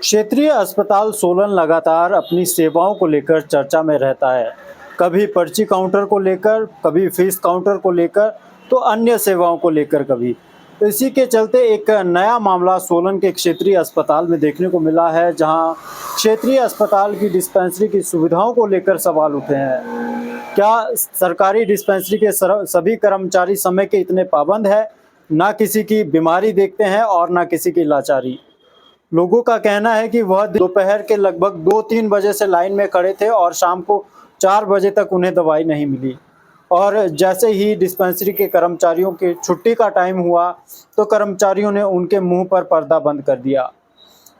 क्षेत्रीय अस्पताल सोलन लगातार अपनी सेवाओं को लेकर चर्चा में रहता है। कभी पर्ची काउंटर को लेकर, कभी फीस काउंटर को लेकर, तो अन्य सेवाओं को लेकर कभी। इसी के चलते एक नया मामला सोलन के क्षेत्रीय अस्पताल में देखने को मिला है, जहां क्षेत्रीय अस्पताल की डिस्पेंसरी की सुविधाओं को लेकर सवाल उठे हैं। क्या सरकारी डिस्पेंसरी के सभी कर्मचारी समय के इतने पाबंद है? ना किसी की बीमारी देखते हैं और ना किसी की लाचारी। लोगों का कहना है कि वह दोपहर के लगभग 2-3 बजे से लाइन में खड़े थे और शाम को 4 बजे तक उन्हें दवाई नहीं मिली। और जैसे ही डिस्पेंसरी के कर्मचारियों की छुट्टी का टाइम हुआ, तो कर्मचारियों ने उनके मुंह पर पर्दा बंद कर दिया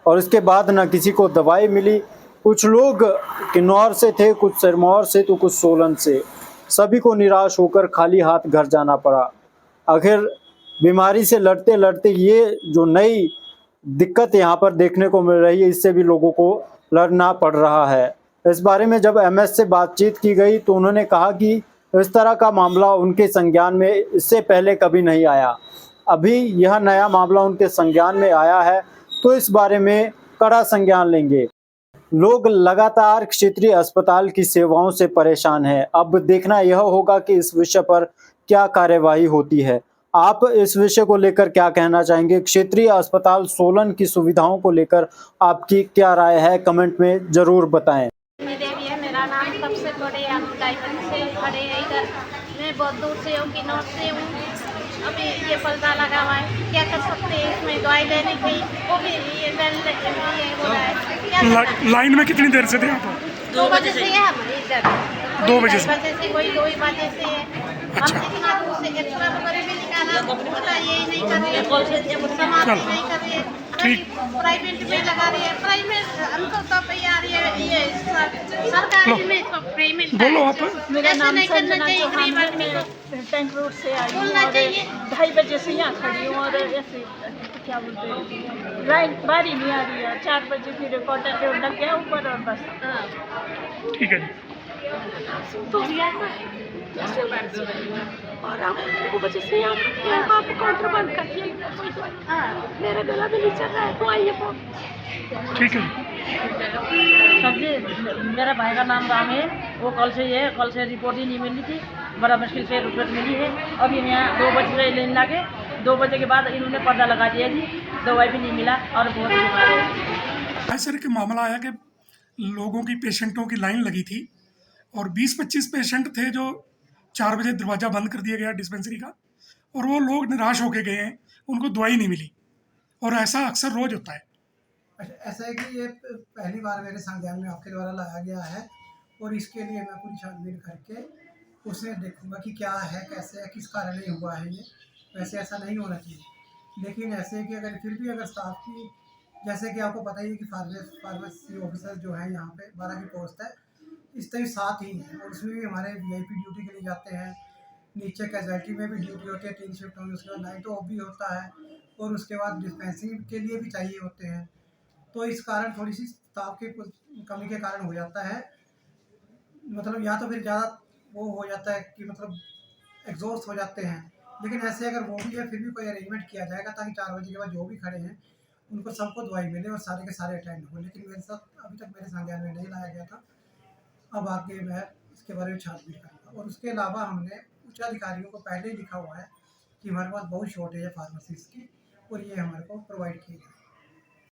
और इसके बाद न किसी को दवाई मिली। कुछ लोग किन्नौर से थे, कुछ सिरमौर से, तो कुछ सोलन से। सभी को निराश होकर खाली हाथ घर जाना पड़ा। आखिर बीमारी से लड़ते लड़ते ये जो नई दिक्कत यहाँ पर देखने को मिल रही है, इससे भी लोगों को लड़ना पड़ रहा है। इस बारे में जब एमएस से बातचीत की गई तो उन्होंने कहा कि इस तरह का मामला उनके संज्ञान में इससे पहले कभी नहीं आया। अभी यह नया मामला उनके संज्ञान में आया है, तो इस बारे में कड़ा संज्ञान लेंगे। लोग लगातार क्षेत्रीय अस्पताल की सेवाओं से परेशान हैं। अब देखना यह होगा कि इस विषय पर क्या कार्यवाही होती है। आप इस विषय को लेकर क्या कहना चाहेंगे? क्षेत्रीय अस्पताल सोलन की सुविधाओं को लेकर आपकी क्या राय है? कमेंट में जरूर बताएं। देवी है मेरा नाम। सबसे बड़े आप डायमंड से खड़े हैं इधर। मैं बहुत दूर से हूँ, किन्नौर से हूँ। अभी ये पर्दा लगा हुआ है, क्या कर सकते हैं? इसमें दवाई लेने की वो भी ये हो रहा है। लाइन में कितनी देर से थे आप? 2 बजे से है हमारे इधर। 2 बजे से कोई 2 बजे से है। अच्छा। हम इतना दूर से एक्स्ट्रा वगैरह भी निकाला, पता यही नहीं कर रही है, समाप्ति नहीं कर रही है। ठीक। प्राइवेट में लगा रही है, प्राइवेट हमको तो तैयार है ये सरकारी में तो पेमेंट। बोलो आप। मेरा नाम नहीं करना संजना चाहिए चौहान गरीब है। आदमी को। मैं टैंक रोड से आई हूँ बोलना और चाहिए। 2:30 बजे से यहाँ खड़ी हूँ और ऐसे क्या बोलते हैं, लाइन बारी नहीं आ रही है। 4 बजे फिर क्वार्टर पे लग गया ऊपर और बस। ठीक है जी। तो और हम 2 बजे से यहाँ पे काउंटर बंद कर दिया। मेरा गला भी नहीं चल रहा है, तो आइए ठीक है। सब्जी मेरा भाई का नाम राम है। वो कल से ही है, कल से रिपोर्ट ही नहीं मिली थी, बड़ा मुश्किल से रिपोर्ट मिली है। अभी यहाँ 2 बजे से लेने लगे, 2 बजे के बाद इन्होंने पर्दा लगा दिया जी, दवाई भी नहीं मिला और बहुत बीमार है। सर के मामला आया कि लोगों की, पेशेंटों की लाइन लगी थी और 20-25 पेशेंट थे जो 4 बजे दरवाज़ा बंद कर दिया गया डिस्पेंसरी का, और वो लोग निराश होके गए हैं, उनको दवाई नहीं मिली। और ऐसा अक्सर रोज होता है। अच्छा, ऐसा है कि ये पहली बार मेरे संज्ञान में आपके द्वारा लाया गया है और इसके लिए मैं पूरी छानबीन करके उसे देखूंगा कि क्या है, कैसे है, किस कारण नहीं हुआ है ये। वैसे ऐसा नहीं होना चाहिए, लेकिन ऐसे है कि अगर फिर भी अगर स्टाफ की, जैसे कि आपको पता ही है कि फार्मेसी ऑफिसर जो है यहाँ पे 12 की पोस्ट है, इस तरह 7 ही हैं और उसमें भी हमारे वीआईपी ड्यूटी के लिए जाते हैं। नीचे कैजुअल्टी में भी ड्यूटी होती है, 3 शिफ्ट होंगी, उसके बाद नाइट ऑफ भी होता है और उसके बाद डिस्पेंसिंग के लिए भी चाहिए होते हैं। तो इस कारण थोड़ी सी स्टाफ की कमी के कारण हो जाता है, मतलब या तो फिर ज़्यादा वो हो जाता है कि मतलब एग्जॉस्ट हो जाते हैं। लेकिन ऐसे अगर वो भी है फिर भी कोई अरेंजमेंट किया जाएगा ताकि 4 बजे के बाद जो भी खड़े हैं उनको सबको दवाई मिले और सारे के सारे अटेंड हो। लेकिन मेरे साथ अभी तक मेरे संज्ञान में नहीं लाया गया था। अब आगे मैं इसके बारे में छानबीन करूँगा। और उसके अलावा हमने उच्च अधिकारियों को पहले ही लिखा हुआ है कि हमारे पास बहुत शॉर्टेज है फार्मेसिस्ट की और ये हमारे को प्रोवाइड की जाए।